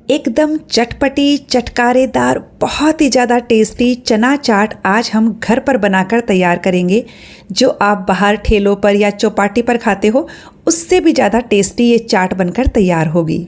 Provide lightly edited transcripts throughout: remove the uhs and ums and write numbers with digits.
एकदम चटपटी चटकारेदार बहुत ही ज़्यादा टेस्टी चना चाट आज हम घर पर बनाकर तैयार करेंगे। जो आप बाहर ठेलों पर या चौपाटी पर खाते हो उससे भी ज़्यादा टेस्टी ये चाट बनकर तैयार होगी।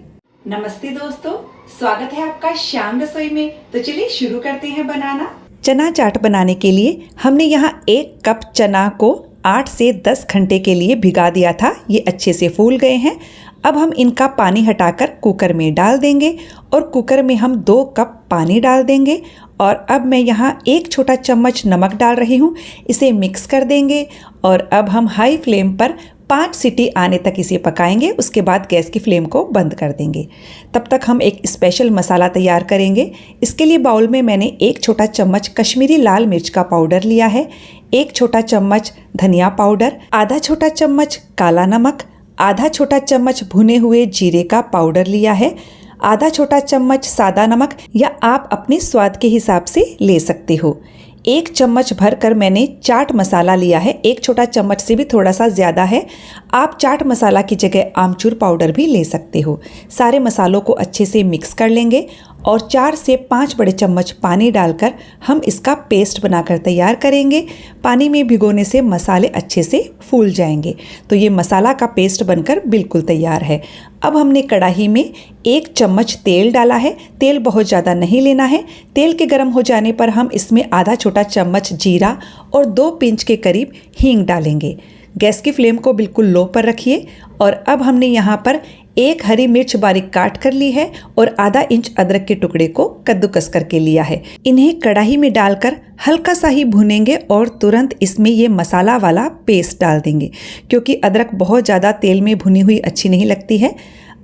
नमस्ते दोस्तों, स्वागत है आपका श्याम रसोई में। तो चलिए शुरू करते हैं बनाना। चना चाट बनाने के लिए हमने यहाँ 1 कप चना को 8 से 10 घंटे के लिए भिगा दिया था। ये अच्छे से फूल गए हैं। अब हम इनका पानी हटाकर कुकर में डाल देंगे और कुकर में हम 2 कप पानी डाल देंगे। और अब मैं यहाँ 1 छोटा चम्मच नमक डाल रही हूँ। इसे मिक्स कर देंगे और अब हम हाई फ्लेम पर 5 सीटी आने तक इसे पकाएंगे। उसके बाद गैस की फ्लेम को बंद कर देंगे। तब तक हम एक स्पेशल मसाला तैयार करेंगे। इसके लिए बाउल में मैंने 1 छोटा चम्मच कश्मीरी लाल मिर्च का पाउडर लिया है, 1 छोटा चम्मच धनिया पाउडर, आधा छोटा चम्मच काला नमक, आधा छोटा चम्मच भुने हुए जीरे का पाउडर लिया है, आधा छोटा चम्मच सादा नमक या आप अपने स्वाद के हिसाब से ले सकते हो। 1 चम्मच भरकर मैंने चाट मसाला लिया है, 1 छोटा चम्मच से भी थोड़ा सा ज़्यादा है। आप चाट मसाला की जगह आमचूर पाउडर भी ले सकते हो। सारे मसालों को अच्छे से मिक्स कर लेंगे और 4 से 5 बड़े चम्मच पानी डालकर हम इसका पेस्ट बनाकर तैयार करेंगे। पानी में भिगोने से मसाले अच्छे से फूल जाएंगे। तो ये मसाला का पेस्ट बनकर बिल्कुल तैयार है। अब हमने कढ़ाई में 1 चम्मच तेल डाला है। तेल बहुत ज़्यादा नहीं लेना है। तेल के गर्म हो जाने पर हम इसमें आधा छोटा चम्मच जीरा और 2 पिंच के करीब हींग डालेंगे। गैस की फ्लेम को बिल्कुल लो पर रखिए। और अब हमने यहाँ पर 1 हरी मिर्च बारीक काट कर ली है और आधा इंच अदरक के टुकड़े को कद्दूकस करके लिया है। इन्हें कढ़ाई में डालकर हल्का सा ही भूनेंगे और तुरंत इसमें ये मसाला वाला पेस्ट डाल देंगे, क्योंकि अदरक बहुत ज़्यादा तेल में भुनी हुई अच्छी नहीं लगती है।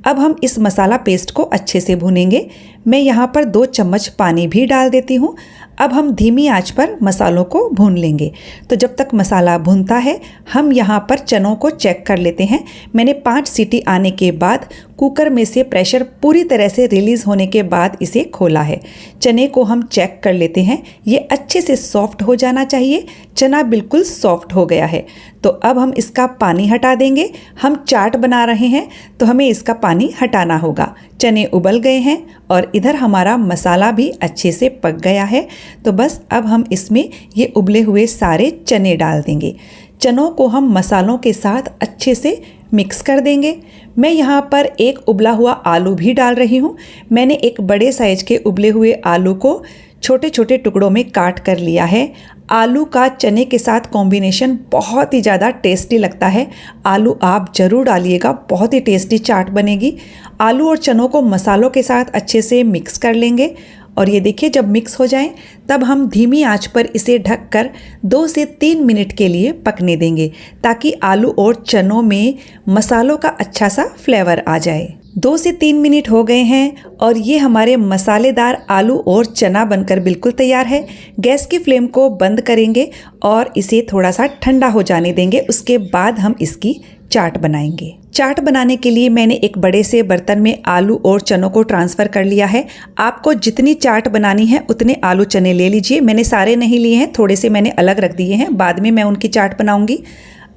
अब हम इस मसाला पेस्ट को अच्छे से भूनेंगे। मैं यहाँ पर 2 चम्मच पानी भी डाल देती हूँ। अब हम धीमी आंच पर मसालों को भून लेंगे। तो जब तक मसाला भूनता है हम यहाँ पर चनों को चेक कर लेते हैं। मैंने 5 सीटी आने के बाद कुकर में से प्रेशर पूरी तरह से रिलीज़ होने के बाद इसे खोला है। चने को हम चेक कर लेते हैं। ये अच्छे से सॉफ्ट हो जाना चाहिए। चना बिल्कुल सॉफ्ट हो गया है। तो अब हम इसका पानी हटा देंगे। हम चाट बना रहे हैं तो हमें इसका पानी हटाना होगा। चने उबल गए हैं और इधर हमारा मसाला भी अच्छे से पक गया है। तो बस अब हम इसमें ये उबले हुए सारे चने डाल देंगे। चनों को हम मसालों के साथ अच्छे से मिक्स कर देंगे। मैं यहाँ पर 1 उबला हुआ आलू भी डाल रही हूँ। मैंने एक बड़े साइज के उबले हुए आलू को छोटे छोटे टुकड़ों में काट कर लिया है। आलू का चने के साथ कॉम्बिनेशन बहुत ही ज़्यादा टेस्टी लगता है। आलू आप ज़रूर डालिएगा, बहुत ही टेस्टी चाट बनेगी। आलू और चनों को मसालों के साथ अच्छे से मिक्स कर लेंगे। और ये देखिए, जब मिक्स हो जाए तब हम धीमी आंच पर इसे ढककर 2 से 3 मिनट के लिए पकने देंगे, ताकि आलू और चनों में मसालों का अच्छा सा फ्लेवर आ जाए। 2 से 3 मिनट हो गए हैं और ये हमारे मसालेदार आलू और चना बनकर बिल्कुल तैयार है। गैस की फ्लेम को बंद करेंगे और इसे थोड़ा सा ठंडा हो जाने देंगे। उसके बाद हम इसकी चाट बनाएंगे। चाट बनाने के लिए मैंने एक बड़े से बर्तन में आलू और चनों को ट्रांसफ़र कर लिया है। आपको जितनी चाट बनानी है उतने आलू चने ले लीजिए। मैंने सारे नहीं लिए हैं, थोड़े से मैंने अलग रख दिए हैं, बाद में मैं उनकी चाट बनाऊंगी।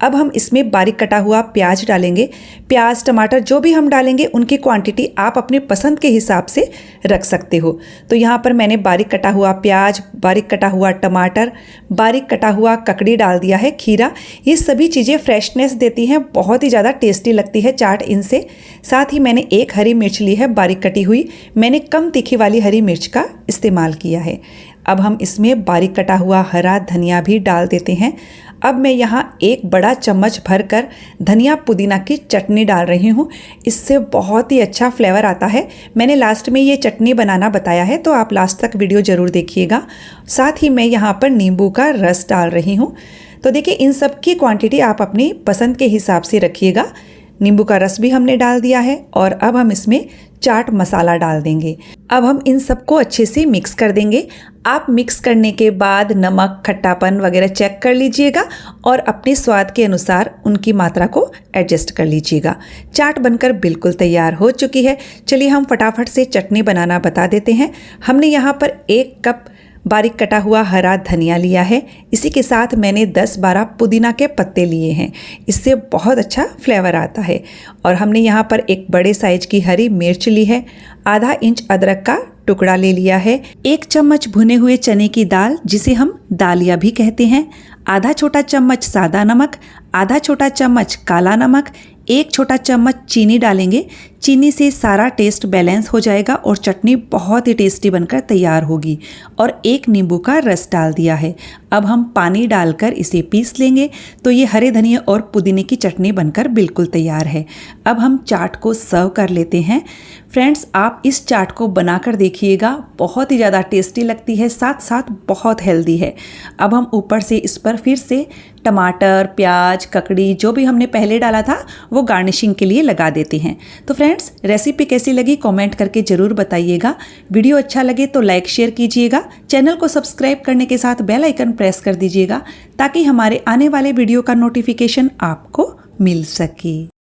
अब हम इसमें बारीक कटा हुआ प्याज डालेंगे। प्याज टमाटर जो भी हम डालेंगे उनकी क्वांटिटी आप अपने पसंद के हिसाब से रख सकते हो। तो यहाँ पर मैंने बारीक कटा हुआ प्याज, बारीक कटा हुआ टमाटर, बारीक कटा हुआ ककड़ी डाल दिया है, खीरा। ये सभी चीज़ें फ्रेशनेस देती हैं, बहुत ही ज़्यादा टेस्टी लगती है चाट इनसे। साथ ही मैंने 1 हरी मिर्च ली है बारीक कटी हुई। मैंने कम तीखी वाली हरी मिर्च का इस्तेमाल किया है। अब हम इसमें बारीक कटा हुआ हरा धनिया भी डाल देते हैं। अब मैं यहाँ 1 बड़ा चम्मच भरकर धनिया पुदीना की चटनी डाल रही हूँ। इससे बहुत ही अच्छा फ्लेवर आता है। मैंने लास्ट में ये चटनी बनाना बताया है, तो आप लास्ट तक वीडियो ज़रूर देखिएगा। साथ ही मैं यहाँ पर नींबू का रस डाल रही हूँ। तो देखिए, इन सब की क्वांटिटी आप अपनी पसंद के हिसाब से रखिएगा। नींबू का रस भी हमने डाल दिया है और अब हम इसमें चाट मसाला डाल देंगे। अब हम इन सबको अच्छे से मिक्स कर देंगे। आप मिक्स करने के बाद नमक, खट्टापन वगैरह चेक कर लीजिएगा और अपने स्वाद के अनुसार उनकी मात्रा को एडजस्ट कर लीजिएगा। चाट बनकर बिल्कुल तैयार हो चुकी है। चलिए हम फटाफट से चटनी बनाना बता देते हैं। हमने यहाँ पर 1 कप बारीक कटा हुआ हरा धनिया लिया है। इसी के साथ मैंने 10-12 पुदीना के पत्ते लिए हैं, इससे बहुत अच्छा फ्लेवर आता है। और हमने यहाँ पर एक बड़े साइज की हरी मिर्च ली है, आधा इंच अदरक का टुकड़ा ले लिया है, 1 चम्मच भुने हुए चने की दाल जिसे हम दालिया भी कहते हैं, आधा छोटा चम्मच सादा नमक, आधा छोटा चम्मच काला नमक, 1 छोटा चम्मच चीनी डालेंगे। चीनी से सारा टेस्ट बैलेंस हो जाएगा और चटनी बहुत ही टेस्टी बनकर तैयार होगी। और 1 नींबू का रस डाल दिया है। अब हम पानी डालकर इसे पीस लेंगे तो ये हरे धनिया और पुदीने की चटनी बनकर बिल्कुल तैयार है। अब हम चाट को सर्व कर लेते हैं। फ्रेंड्स, आप इस चाट को बनाकर देखिएगा, बहुत ही ज़्यादा टेस्टी लगती है, साथ साथ बहुत हेल्दी है। अब हम ऊपर से इस पर फिर से टमाटर, प्याज, ककड़ी जो भी हमने पहले डाला था वो गार्निशिंग के लिए लगा देते हैं। तो फ्रेंड्स, रेसिपी कैसी लगी कमेंट करके ज़रूर बताइएगा। वीडियो अच्छा लगे तो लाइक शेयर कीजिएगा। चैनल को सब्सक्राइब करने के साथ बेल आइकन प्रेस कर दीजिएगा ताकि हमारे आने वाले वीडियो का नोटिफिकेशन आपको मिल सके।